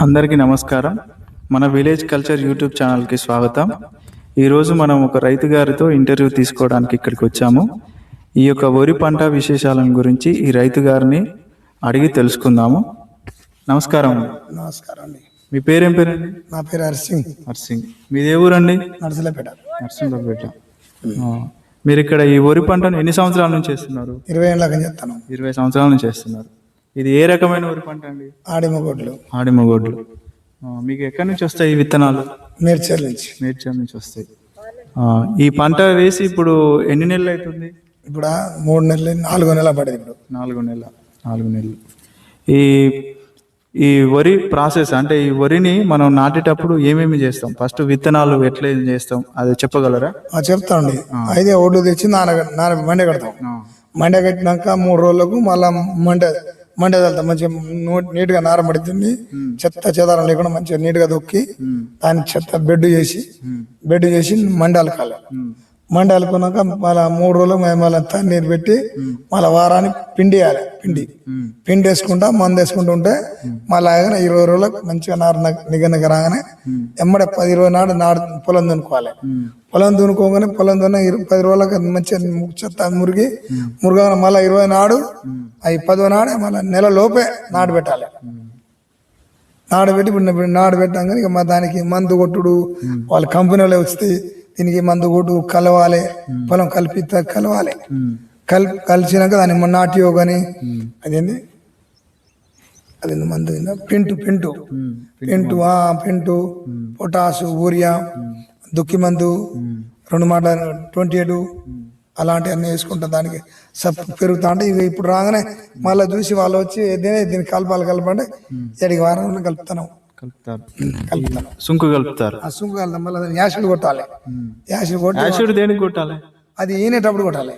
అందరికీ నమస్కారం. మన విలేజ్ కల్చర్ యూట్యూబ్ ఛానల్కి స్వాగతం. ఈరోజు మనం ఒక రైతు గారితో ఇంటర్వ్యూ తీసుకోవడానికి ఇక్కడికి వచ్చాము. ఈ యొక్క వరి పంట విశేషాలను గురించి ఈ రైతు గారిని అడిగి తెలుసుకుందాము. నమస్కారం. నమస్కారం అండి. మీ పేరేం పేరండి? నా పేరు హర్సింగ్. హర్సింగ్. మీది ఏ ఊరండి? నర్సలపేట. నర్సింగపేట. మీరు ఇక్కడ ఈ వరి పంటను ఎన్ని సంవత్సరాల నుంచి చేస్తున్నారు? 20 ఏళ్ళకి చేస్తాను. 20 సంవత్సరాల నుంచి చేస్తున్నారు. ఇది ఏ రకమైన వరి పంట అండి? ఆడిమగొడ్లు. ఆడిమగొడ్లు. మీకు ఎక్కడి నుంచి వస్తాయి ఈ విత్తనాలు? మేడ్చల్ నుంచి. మేడ్చల్ నుంచి వస్తాయి. ఈ పంట వేసి ఇప్పుడు ఎన్ని నెలలు అవుతుంది? ఇప్పుడు 3 నెలలు 4 నెలలు పడింది. ఇప్పుడు 4 నెలలు. ఈ వరి ప్రాసెస్ అంటే ఈ వరిని మనం నాటేటప్పుడు ఏమేమి చేస్తాం? ఫస్ట్ విత్తనాలు ఎట్లా చేస్తాం అది చెప్పగలరా? చెప్తాండి. అయితే ఒడ్లు తెచ్చి మండ కడతాం. మండ కట్టినాక 3 రోజులకు మళ్ళా మండ వెళ్తాం. మంచిగా నీట్ గా నార పడుతుంది. చెత్త చెదారం లేకుండా మంచిగా నీట్ గా దొక్కి దాన్ని చెత్త బెడ్ చేసి మండ అలకాలి. మండ అలుకున్నాక మళ్ళీ 3 రోజులు మళ్ళీ నీరు పెట్టి మళ్ళీ వారానికి పిండి వేసుకుంటా మందు వేసుకుంటూ ఉంటే మళ్ళీ 20 రోజులకు మంచిగా నారు నిగనగ రాగానే ఎమ్మడే 10-20 నాడు పొలం దున్నుకోవాలి. పొలం దున్నుకోగానే పొలం దున్న 10 రోజులకు మంచిగా చెత్త మురుగానే మళ్ళీ 20 నాడు 10వ నాడే మళ్ళీ నెల లోపే నాడు పెట్టాలి. నాడు పెట్టి ఇప్పుడు నాడు పెట్టాం. ఇక దానికి మందు కొట్టుడు వాళ్ళ కంపెనీలో వస్తే దీనికి మందు కొట్టు కలవాలి. పొలం కలవాలి. కలిసినాక దాన్ని నాటియో కానీ అదేంది మందు పెంటు పొటాసు యూరియా దుక్కి మందు 2 మాట 28 అలాంటివన్నీ వేసుకుంటాం. దానికి పెరుగుతా అంటే ఇవి ఇప్పుడు రాగానే మళ్ళీ చూసి వాళ్ళు వచ్చి దీన్ని కలపండి 7 వారాలను కలుపుతాను. సుంకు కలుపుతారు. ఆ సుంకు కలుపుతాం. మళ్ళీ యాసిడ్ కొట్టాలి. యాసిడ్ దేనికి కొట్టాలి? అది ఈనేటప్పుడు కొట్టాలి.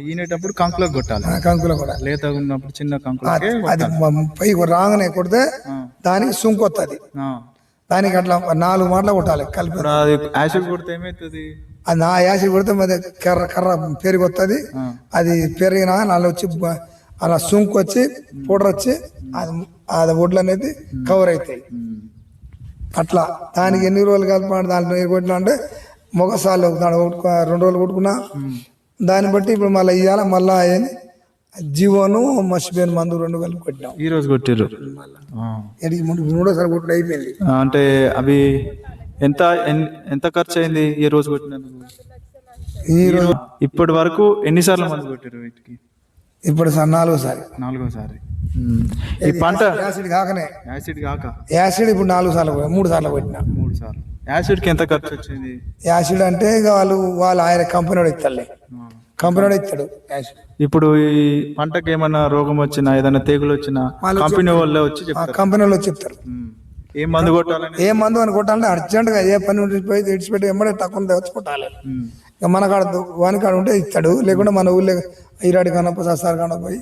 ఈనేటప్పుడు కంకులకు కొట్టాలి. కంకులకు కూడా లేతగా ఉన్నప్పుడు చిన్న కంకులు అది పై రాగానే కొడితే దానికి సుంకు వస్తుంది. దానికి అట్లా 4 మాటలు కొట్టాలి కలిపి. యాసిడ్ కొడితే ఏమవుతుంది? అది నా యాసిడ్ కొడితే మరి కర్ర పెరిగి వస్తుంది. అది పెరిగినా నాలో వచ్చి అలా సుంకు వచ్చి పౌడర్ వచ్చి అది ఒడ్లు అనేది కవర్ అవుతాయి. అట్లా దానికి ఎన్ని రోజులు కలపాలి దాంట్లో కొట్టినా అంటే మొగసాలు 2 రోజులు కొట్టుకున్నా దాన్ని బట్టి ఇప్పుడు మళ్ళీ ఇవాళ మళ్ళా జీవోను మర్చిపోయిన మందు 2 కలిపి కొట్టినాం. ఈ రోజు కొట్టారు. 3వ కొట్టుడు అయిపోయింది. అంటే అవి ఎంత ఖర్చు అయింది ఈ రోజు కొట్టినందుకు? ఈ రోజు ఇప్పటి వరకు ఎన్నిసార్లు మందు కొట్టారు వీటికి? ఇప్పుడు 4వ సారి. ఈ పంట యాసిడ్ కాక యాసిడ్ ఇప్పుడు 3 సార్లు కొట్టినా. 3 సార్లు. యాసిడ్ కి ఎంత ఖర్చు వచ్చింది? యాసిడ్ అంటే ఇక వాళ్ళు ఆయన కంపెనీ ఇస్తాడులే. కంపెనీ ఇస్తాడు యాసిడ్. ఇప్పుడు ఈ పంటకి ఏమన్నా రోగం వచ్చినా ఏదైనా తెగులు వచ్చినా కంపెనీ వాళ్ళే వచ్చి చెప్తారు ఏం మందు కొట్టాలని. ఏ మందు అని కొట్టాలంటే అర్జెంట్ గా ఏ పని విడిచిపెట్టి ఎమ్మడే తక్కువ వచ్చి కొట్టాలి. ఇక మన కాడ వానికాడ ఉంటే ఇస్తాడు. లేకుంటే మన ఊళ్ళో ఈరాడి కనప సస్తారు కనపోయి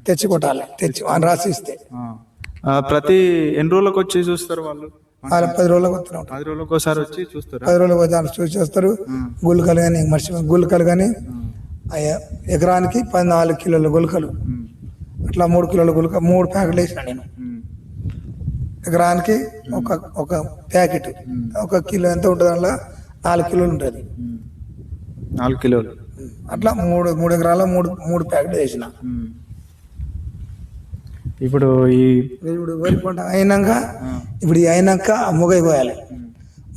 తెచ్చి కొట్టాలి. తెచ్చి అని రాసి ఇస్తే ప్రతి ఎన్ని రోజులకు వచ్చి చూస్తారు వాళ్ళు? 10 రోజులకు వస్తారు. 10 రోజులకు ఒకసారి వచ్చి చూస్తారు. 10 రోజులకు వచ్చి చూసి చేస్తారు. గుళికలు కానీ గుళికలు కానీ ఎకరానికి 14 కిలోల గుళికలు అట్లా 3 కిలోల గుళిక 3 ప్యాకెట్లు వేసిన నేను. ఎకరానికి ఒక ప్యాకెట్ 1 కిలో ఎంత ఉంటుంది? అలా 4 కిలోలు ఉంటుంది. 4 కిలోలు అట్లా 3 ఎకరాల 3 ప్యాకెట్లు వేసిన. ఇప్పుడు వరి పంట అయినాక మొగై కోయాలి.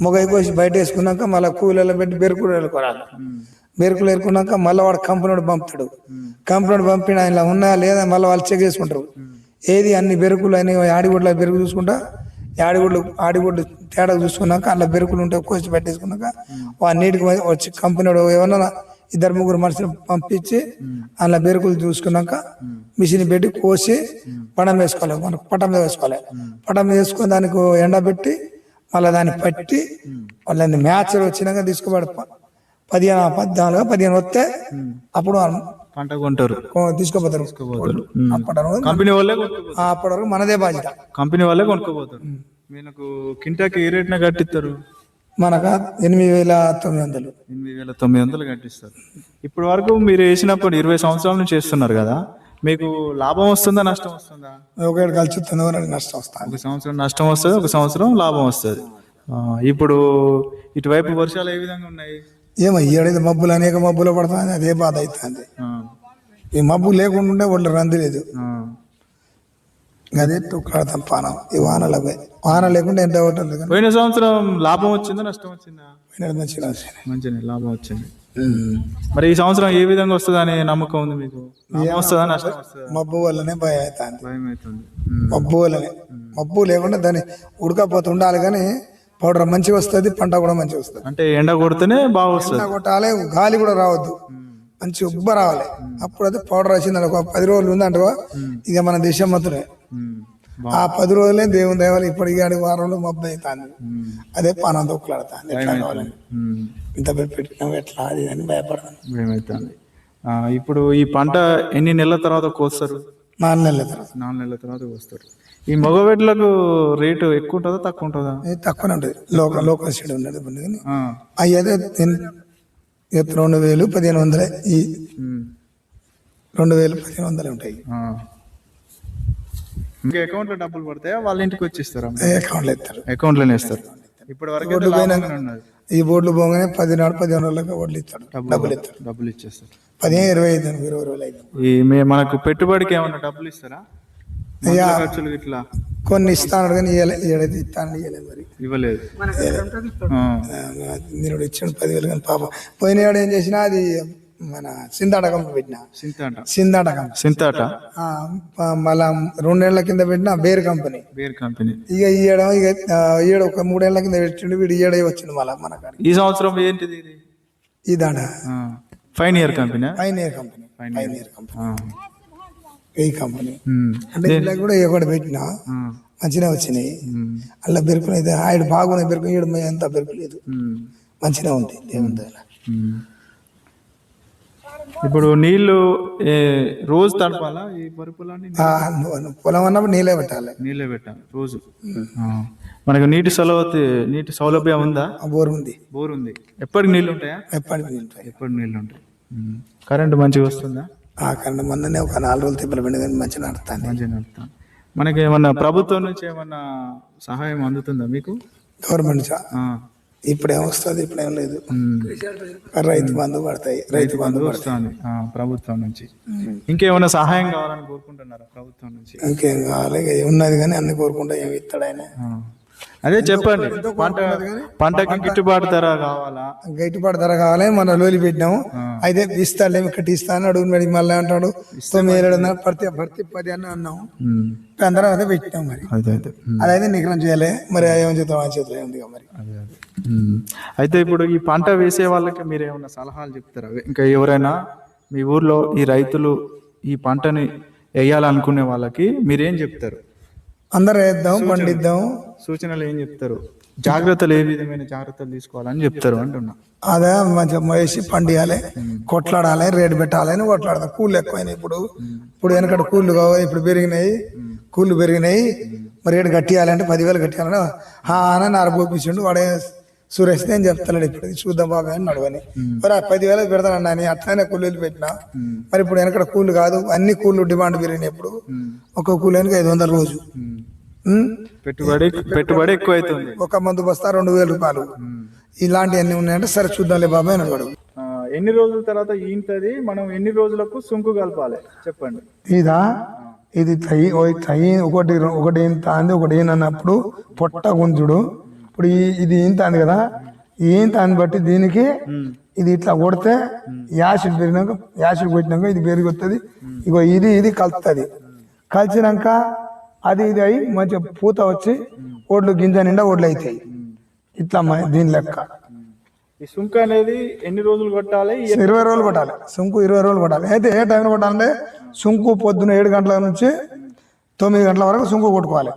మొగై కోసి బయట వేసుకున్నాక మళ్ళీ కూలీలో పెట్టి బెరుకులు వెళ్ళుకోవాలి. బెరుకులు ఏరుకున్నాక మళ్ళీ వాడు కంపెనీ పంపుతాడు. కంపెనీ పంపిన ఇలా ఉన్నాయా లేదా మళ్ళీ వాళ్ళు చెక్ చేసుకుంటారు. ఏది అన్ని బెరుకులు అని ఆడిగొడ్ల బెరుకు చూసుకుంటా ఆడిగొడ్లు తేడా చూసుకున్నాక అలా బెరుకులు ఉంటే కోసి పెట్టేసుకున్నాక వాడు నీటికి వచ్చి కంపెనీ ఏమన్నా 2-3 మనుషులు పంపించి అలా బెరుకులు చూసుకున్నాక మిషన్ పెట్టి కోసి పటం వేసుకోవాలి. మనకు పటం మీద వేసుకోవాలి. పటం మీద వేసుకొని దానికి ఎండబెట్టి మళ్ళీ దాన్ని పట్టి వాళ్ళని మ్యాచ్ వచ్చినాక తీసుకోబడి 15 వస్తే అప్పుడు పంట కొంటారు, తీసుకోపోతారు. అప్పటి వరకు మనదే బాధ్యత. కంపెనీ వాళ్ళే కొనుక్కోపోతారు. మీకు కింటాకి ఏ రేట్న కట్టిస్తారు? మనకు 8,900. 8,900 కట్టిస్తారు. ఇప్పటి వరకు మీరు వేసినప్పుడు 20 సంవత్సరాల నుంచి చేస్తున్నారు కదా, మీకు లాభం వస్తుందా నష్టం వస్తుందా? ఒకటి కలిసి వస్తుంది, ఒకటి నష్టం వస్తుంది. ఒక సంవత్సరం నష్టం వస్తుంది, ఒక సంవత్సరం లాభం వస్తుంది. ఇప్పుడు ఇటువైపు వర్షాలు ఏ విధంగా ఉన్నాయి? ఏమో ఏడైతే మబ్బులు అనేక మబ్బులు పడుతుంది, అదే బాధ అవుతుంది. ఈ మబ్బు లేకుండా ఉండే వాళ్ళు రంది లేదు, అదే తుక్కాడతాం పానం. ఈ వాన లేకుండా ఎంత అవుతుంది. పోయిన సంవత్సరం లాభం వచ్చిందా నష్టం వచ్చిందా? మంచిగా లాభం వచ్చింది. మరి ఈ సంవత్సరం ఏ విధంగా వస్తుందని నమ్మకం ఉంది మీకు? వస్తుందా నష్టం వస్తుందా? మబ్బు వల్లనే భయం అవుతుంది. భయం అవుతుంది. మబ్బు వల్లనే, మబ్బు లేకుండా దాన్ని ఉడకపోతే ఉండాలి, కానీ పౌడర్ మంచిగా వస్తుంది, పంట కూడా మంచిగా వస్తుంది. అంటే ఎండ కొడితేనే బాగా వస్తుంది. ఎండ కొట్టాలి, గాలి కూడా రావద్దు, మంచి ఉబ్బ రావాలి. అప్పుడు అయితే పౌడర్ వచ్చింది ఒక 10 రోజులు ఉందంటే ఇక మన దేశం మొత్తమే. ఆ 10 రోజులే దేవుని దేవాలి. ఇప్పటికి వారంలో మబ్బు అవుతుంది, అదే పానం తొక్కులాడుతుంది. ఎట్లా కావాలని ఇంత పెట్టినాం ఎట్లా అది అని భయపడతాను. భయమవుతుంది. ఇప్పుడు ఈ పంట ఎన్ని నెలల తర్వాత కోస్తారు? 4 నెలల తర్వాత. 4 నెలల తర్వాత కోస్తారు. ఈ మగవెడ్లకు రేటు ఎక్కువ ఉంటుందా తక్కువ ఉంటుందా? తక్కువనే ఉంటుంది. లోకల్ సైడ్ ఉండదు కానీ అవి అయితే 2000 1500 ఈ 2000 1500 ఉంటాయి. ఇంకా అకౌంట్లో డబ్బులు పడతాయా వాళ్ళ ఇంటికి వచ్చేస్తారా? అకౌంట్లో ఇస్తారు, అకౌంట్లోనే ఇస్తారు. ఇప్పటి వరకు ఈ బోర్డులు పోగానే 10 నాడు 15 రోజులకు వడ్లు ఇస్తాడు, డబ్బులు ఇచ్చేస్తారు. 15 25 20 రోజులు అయితే ఈ మనకు పెట్టుబడికి ఏమన్నా డబ్బులు ఇస్తారా? ఖర్చులు ఇట్లా కొన్ని ఇస్తాను కానీ ఏడైతే ఇస్తాను ఇవ్వలేదు, మరి ఇవ్వలేదు. నేను ఇచ్చాడు 10,000 కానీ పాప పోయిన ఏడు ఏం చేసినా అది మన సింతాట కంపెనీ పెట్టిన. సింతాట మళ్ళా 2 ఏళ్ల కింద పెట్టిన బేర్ కంపెనీ. ఇక ఈడ ఒక 3 ఏళ్ల కింద పెట్టిండు, వీడు ఈడే వచ్చిండు మళ్ళా మన కాడ. ఈ సంవత్సరం ఏంటిది? ఈ దాండ ఫైనియర్ కంపెనీ. ఈ కంపెనీ అంటే ఇలా కూడా ఒకటి పెట్టినా మంచిగా వచ్చినాయి. అలా బెరుకులు అయితే ఆయన బాగున్నాయి, బెరుకు ఈడు ఎంత బెరుకు లేదు, మంచిగా ఉంది దేవుని దగ్గర. ఇప్పుడు నీళ్లు రోజు తడపాలా ఈ వరి పొలాన్ని? పొలం అన్నప్పుడు నీళ్ళే పెట్టాలి రోజు. మనకు నీటి సౌలభ్యం ఉందా? బోర్ ఉంది. ఎప్పటికి నీళ్ళు ఉంటాయా? ఎప్పటికి నీళ్ళు ఉంటాయి. కరెంట్ మంచిగా వస్తుందా? కరెంట్ మొన్ననే ఒక 4 రోజులు తిప్పలు పెండి కానీ మంచిగా నడుస్తాను. మనకి ఏమన్నా ప్రభుత్వం నుంచి ఏమన్నా సహాయం అందుతుందా మీకు? గవర్నమెంట్ ఇప్పుడు ఏమొస్తుంది, ఇప్పుడు ఏం లేదు. రైతు బంధు పడతాయి, రైతు బంధు వస్తుంది ప్రభుత్వం నుంచి. ఇంకేమైనా సహాయం కావాలని కోరుకుంటున్నారా ప్రభుత్వం నుంచి? ఇంకేం కావాలి, ఉన్నది కానీ అన్ని కోరుకుంటా ఏమి ఇస్తాడు ఆయన. అదే చెప్పండి, పంటకి గిట్టుబాటు ధర కావాలా? గిట్టుబాటు ధర కావాలి. మన లోలి పెట్టినాము, అయితే ఇస్తాడు ఇక్కడ ఇస్తాను అడుగు మరి మళ్ళీ అంటాడు 9 ప్రతి 10 అని అన్నాము. అందరం అదే పెట్టినాం, మరి అదైతే నిగ్రహం చేయాలి. మరి ఏమని చేద్దాం, ఆ చేతిలో ఉంది మరి. అయితే ఇప్పుడు ఈ పంట వేసే వాళ్ళకి మీరు ఏమన్నా సలహాలు చెప్తారా? ఇంకా ఎవరైనా మీ ఊర్లో ఈ రైతులు ఈ పంటని వేయాలనుకునే వాళ్ళకి మీరేం చెప్తారు? అందరూ వేద్దాం, పండిద్దాం. సూచనలు ఏం చెప్తారు? జాగ్రత్తలు, ఏ విధమైన జాగ్రత్తలు తీసుకోవాలని చెప్తారు అంటున్నా. అదే మంచిగా వేసి పండియాలి, కొట్లాడాలి, రేటు పెట్టాలి అని కొట్లాడదాం. కూళ్ళు ఎక్కువైనాయి ఇప్పుడు వెనకటి కూళ్ళు కావాలి, ఇప్పుడు కూళ్ళు పెరిగినాయి. మరి రేటు కట్టియాలంటే 10,000 కట్టియాలని అని నారపోపించిండు వాడే సురేష్. నేను చెప్తాను ఇప్పుడు చూద్దాం బాబాయ్ అని నడవని, మరి 10,000 పెడతానన్నా అని అట్లనే కూలీలు పెట్టినా. మరి ఇప్పుడు వెనకడ కూళ్ళు కాదు, అన్ని కూళ్ళు డిమాండ్ పెరిగినాయి. ఇప్పుడు ఒక్కొక్క కూలీనికి 500 రోజు. పెట్టుబడి ఎక్కువ అవుతుంది. ఒక మందు బస్తా 2,000 రూపాయలు. ఇలాంటివన్నీ ఉన్నాయంటే సరే చూద్దాంలే బాబాయ్ అని అడగడు. ఎన్ని రోజుల తర్వాత ఈంతది, మనం ఎన్ని రోజులకు సుంకు కలపాలి చెప్పండి. ఇది ఒకటి ఇంత అంది, ఒకటి అన్నప్పుడు పొట్ట గుంజుడు. ఇప్పుడు ఇది ఇంత అంది కదా, ఇంత అని బట్టి దీనికి ఇది ఇట్లా కొడితే యాసిడ్ పెరిగినాక, యాసిడ్ కొట్టినాక ఇది పెరిగి వస్తుంది. ఇగో ఇది కలుస్తుంది. కలిసినాక అది అయి మంచిగా పూత వచ్చి ఓట్లు గింజ నిండా ఓట్లు అవుతాయి. ఇట్లా దీని లెక్క. ఈ సుంకు అనేది ఎన్ని రోజులు కొట్టాలి? 20 రోజులు కొట్టాలి. సుంకు 20 రోజులు కొట్టాలి. అయితే ఏ టైంలో కొట్టాలంటే సుంకు పొద్దున 7 గంటల నుంచి 9 గంటల వరకు సుంకు కొట్టుకోవాలి.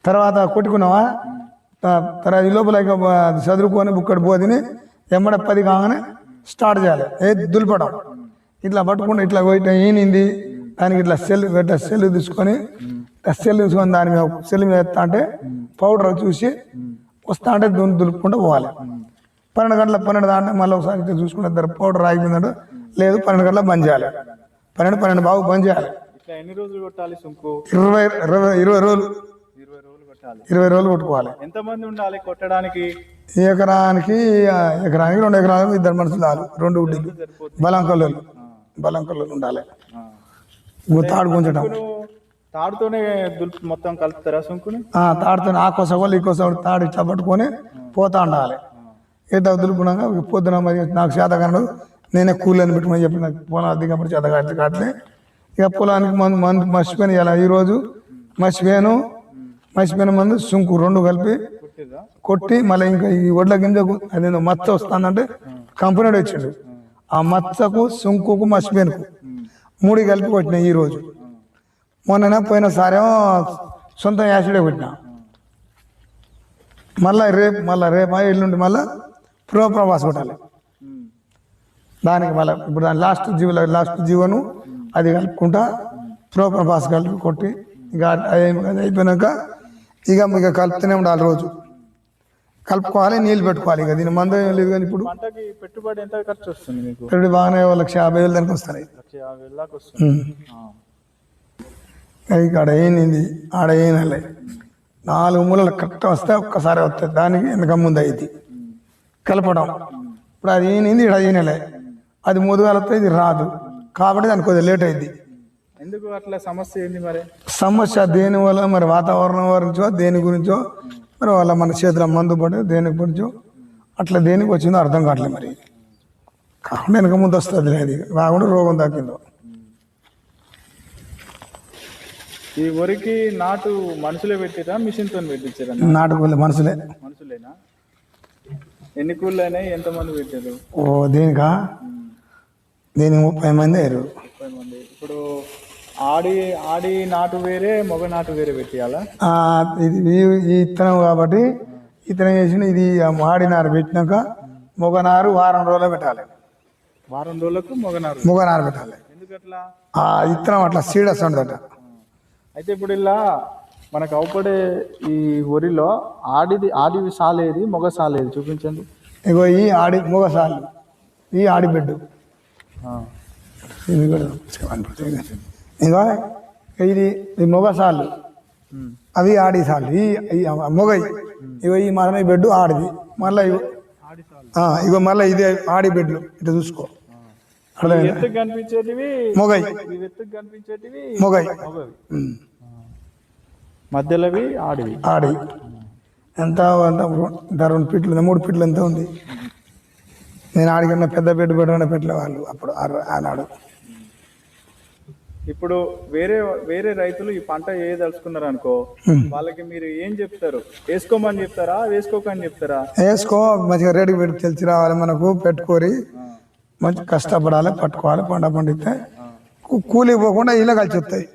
తర్వాత కొట్టుకున్నావా, తర్వాత ఈ లోపల చదువుకొని బుక్కడి పోదిని ఎమ్మడ 10 కాగానే స్టార్ట్ చేయాలి. దులిపడం ఇట్లా పట్టుకుంటే ఇట్లా ఈనింది దానికి ఇట్లా సెల్ తీసుకొని దాని మీద సెల్ మీద ఎత్తా అంటే పౌడర్ చూసి వస్తా అంటే దులుపుకుంటూ పోవాలి. 12 గంటల 12 దాంట్లో మళ్ళీ ఒకసారి చూసుకుంటే పౌడర్ ఆగిపోయిందంటే లేదు 12 గంటలకు బంద్ చేయాలి. 12 బాగు బంద్ చేయాలి. ఇట్లా ఎన్ని రోజులు కొట్టాలి సుంకు? 20 రోజులు 20 రోజులు కొట్టాలి. 20 రోజులు కొట్టుకోవాలి. ఎంతమంది ఉండాలి కొట్టడానికి? ఎకరానికి 2 ఎకరాలకు 2 మనుషులు చాలు. 2 ఉడ్డీలు బలంకొల్లు ఉండాలి. తాడు గుంజడం తాడుతోనే మొత్తం కలుపుతారా సుంకుని? తాడుతోనే ఆ కొసగోళ్ళు ఈ కొస తాడు ఇట్లా పట్టుకొని పోతా ఉండాలి. ఇట్లా దులుపునాక పొద్దున మరి నాకు చేత కనడు, నేనే కూలని పెట్టుకుని చెప్పి నాకు పొలం దిగప్పుడు చేత కాట్లే. ఇక పొలానికి మందు మర్చిపోయిన ఇలా ఈరోజు మర్చిపోయిన మందు సుంకు 2 కలిపి కొట్టి మళ్ళీ ఇంకా ఈ వడ్ల గింజకు అదేదో మచ్చ వస్తుందంటే కంపెనీ వచ్చిండు. ఆ మచ్చకు సుంకుకు మర్చిపోయినకు 3 కలిపి కొట్టినా ఈరోజు. మొన్న పోయిన సారేమో సొంత యాసిడే కొట్టినా. మళ్ళీ రేపు ఎల్లుండి మళ్ళీ ప్రభాస్ కొట్టాలి. దానికి మళ్ళీ ఇప్పుడు దాని లాస్ట్ జీవను అది కలుపుకుంటా ప్రభాస్ కలిపి కొట్టి ఇక అది అయిపోయినాక ఇక కలుపుతూనే ఉండాలి. రోజు కలుపుకోవాలి, నీళ్ళు పెట్టుకోవాలి. ఇక దీని మందు ఏం లేదు. కానీ ఇప్పుడు పెట్టుబడి ఎంత ఖర్చు వస్తుంది మీకు? పెట్టుబడి బాగానే 1,50,000 దానికి వస్తాయి. ఇక్కడ ఏంది ఆడ ఏనాలే 4 మూలలు కరెక్ట్ వస్తే ఒక్కసారి వస్తుంది. దానికి వెనక ముందు అయింది కలపడం. ఇప్పుడు అది ఏంది ఇక్కడ ఈనలే, అది ముదుగాలు వస్తే ఇది రాదు. కాబట్టి దానికి కొద్దిగా లేట్ అయింది. ఎందుకు అట్లా సమస్య ఏంది మరి? సమస్య దేని వల్ల మరి వాతావరణం గురించో దేని గురించో మరి వాళ్ళ మన చేతిలో మందు పడి దేని గురించో అట్లా దేనికి వచ్చిందో అర్థం కావట్లేదు. మరి కాబట్టి వెనక ముందు వస్తుంది. అది రాకుండా రోగం తాకిందో. ఈ వరికి నాటు మనుషులే పెట్టిరా మిషన్తో పెట్టించారా? నాటు మనుషులేనా? ఎన్ని కూళ్ళు అయినాయి? ఎంతమంది పెట్టారు? దీనికి 30 మంది అయ్యారు. 30 మంది. ఇప్పుడు ఆడి నాటు వేరే మగ నాటు వేరే పెట్టియాలా? ఇది ఈ ఇత్తనం కాబట్టి ఇత్తనం చేసిన ఇది ఆడి నారు పెట్టినాక మగ నారు వారం రోజులు పెట్టాలి. వారం రోజులకు మగ నారు పెట్టాలి. ఎందుకట్లా? ఇత్తనం అట్లా సీడస్ ఉండదట. అయితే ఇప్పుడు ఇలా మనకు అవపడే ఈ వరిలో ఆడి సాలేది మగ సాలేది చూపించండి. ఇగో ఈ మగ సాలు, ఈ ఆడిబిడ్డు. ఇగో ఇది మగ సాలు, అవి ఆడి సాలు. ఈ మొగయి ఇగో ఈ మరణ బెడ్డు ఆడిది. మళ్ళీ ఇగో మళ్ళీ ఇది ఆడి బెడ్లు. ఇట్లా చూసుకో. కనిపించేటివి మొగయి, కనిపించేటివి మొగయి, మధ్యలోవి ఆడి. ఎంత 2 ఫీట్లు 3 ఫీట్లు ఎంత ఉంది. నేను ఆడికన్నా పెద్ద పెట్టిన పెట్టలే వాళ్ళు అప్పుడు ఆనాడు. ఇప్పుడు వేరే రైతులు ఈ పంట వేయదలుచుకున్నారు అనుకో, వాళ్ళకి మీరు ఏం చెప్తారు? వేసుకోమని చెప్తారా, వేసుకోకని చెప్తారా? వేసుకో, మంచిగా రేటుకి పెట్టి తెలిసి రావాలి. మనకు పెట్టుకోరి మంచి కష్టపడాలి, పట్టుకోవాలి. పండితే కూలి పోకుండా ఇలా కలిసి వస్తాయి,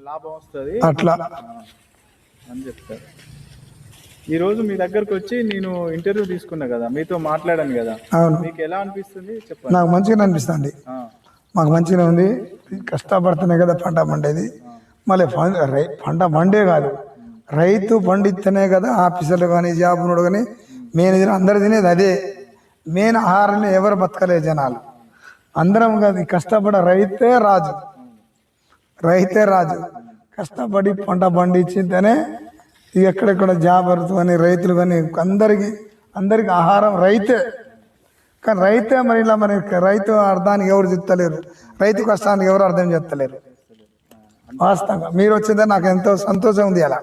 లాభం వస్తుంది అట్లా అని చెప్తారు. ఈరోజు మీ దగ్గరకు వచ్చి నేను ఇంటర్వ్యూ తీసుకున్నా కదా, మీతో మాట్లాడాను కదా, అవును. మీకు ఎలా అనిపిస్తుంది చెప్పండి. నాకు మంచిగా అనిపిస్తుంది. మాకు మంచిగా ఉంది. కష్టపడుతున్నాయి కదా పంట పండేది. మళ్ళీ పంట పండే కాదు, రైతు పండిస్తేనే కదా ఆఫీసర్లు కానీ జాబునుడు కానీ మేనేజర్ అందరు తినేది అదే. మెయిన్ ఆహారాన్ని ఎవరు బతకలేదు జనాలు. అందరం కాదు, కష్టపడ రైతే రాజు. కష్టపడి పంట పండించితేనే ఎక్కడెక్కడ జాబర్లు కానీ రైతులు కానీ అందరికి ఆహారం రైతే. కానీ రైతే మరి ఇలా మరి రైతు అర్థానికి ఎవరు చెప్తలేరు, రైతు కష్టానికి ఎవరు అర్థం చెప్తలేరు. వాస్తవంగా మీరు వచ్చిందే నాకు ఎంతో సంతోషం ఉంది. అలా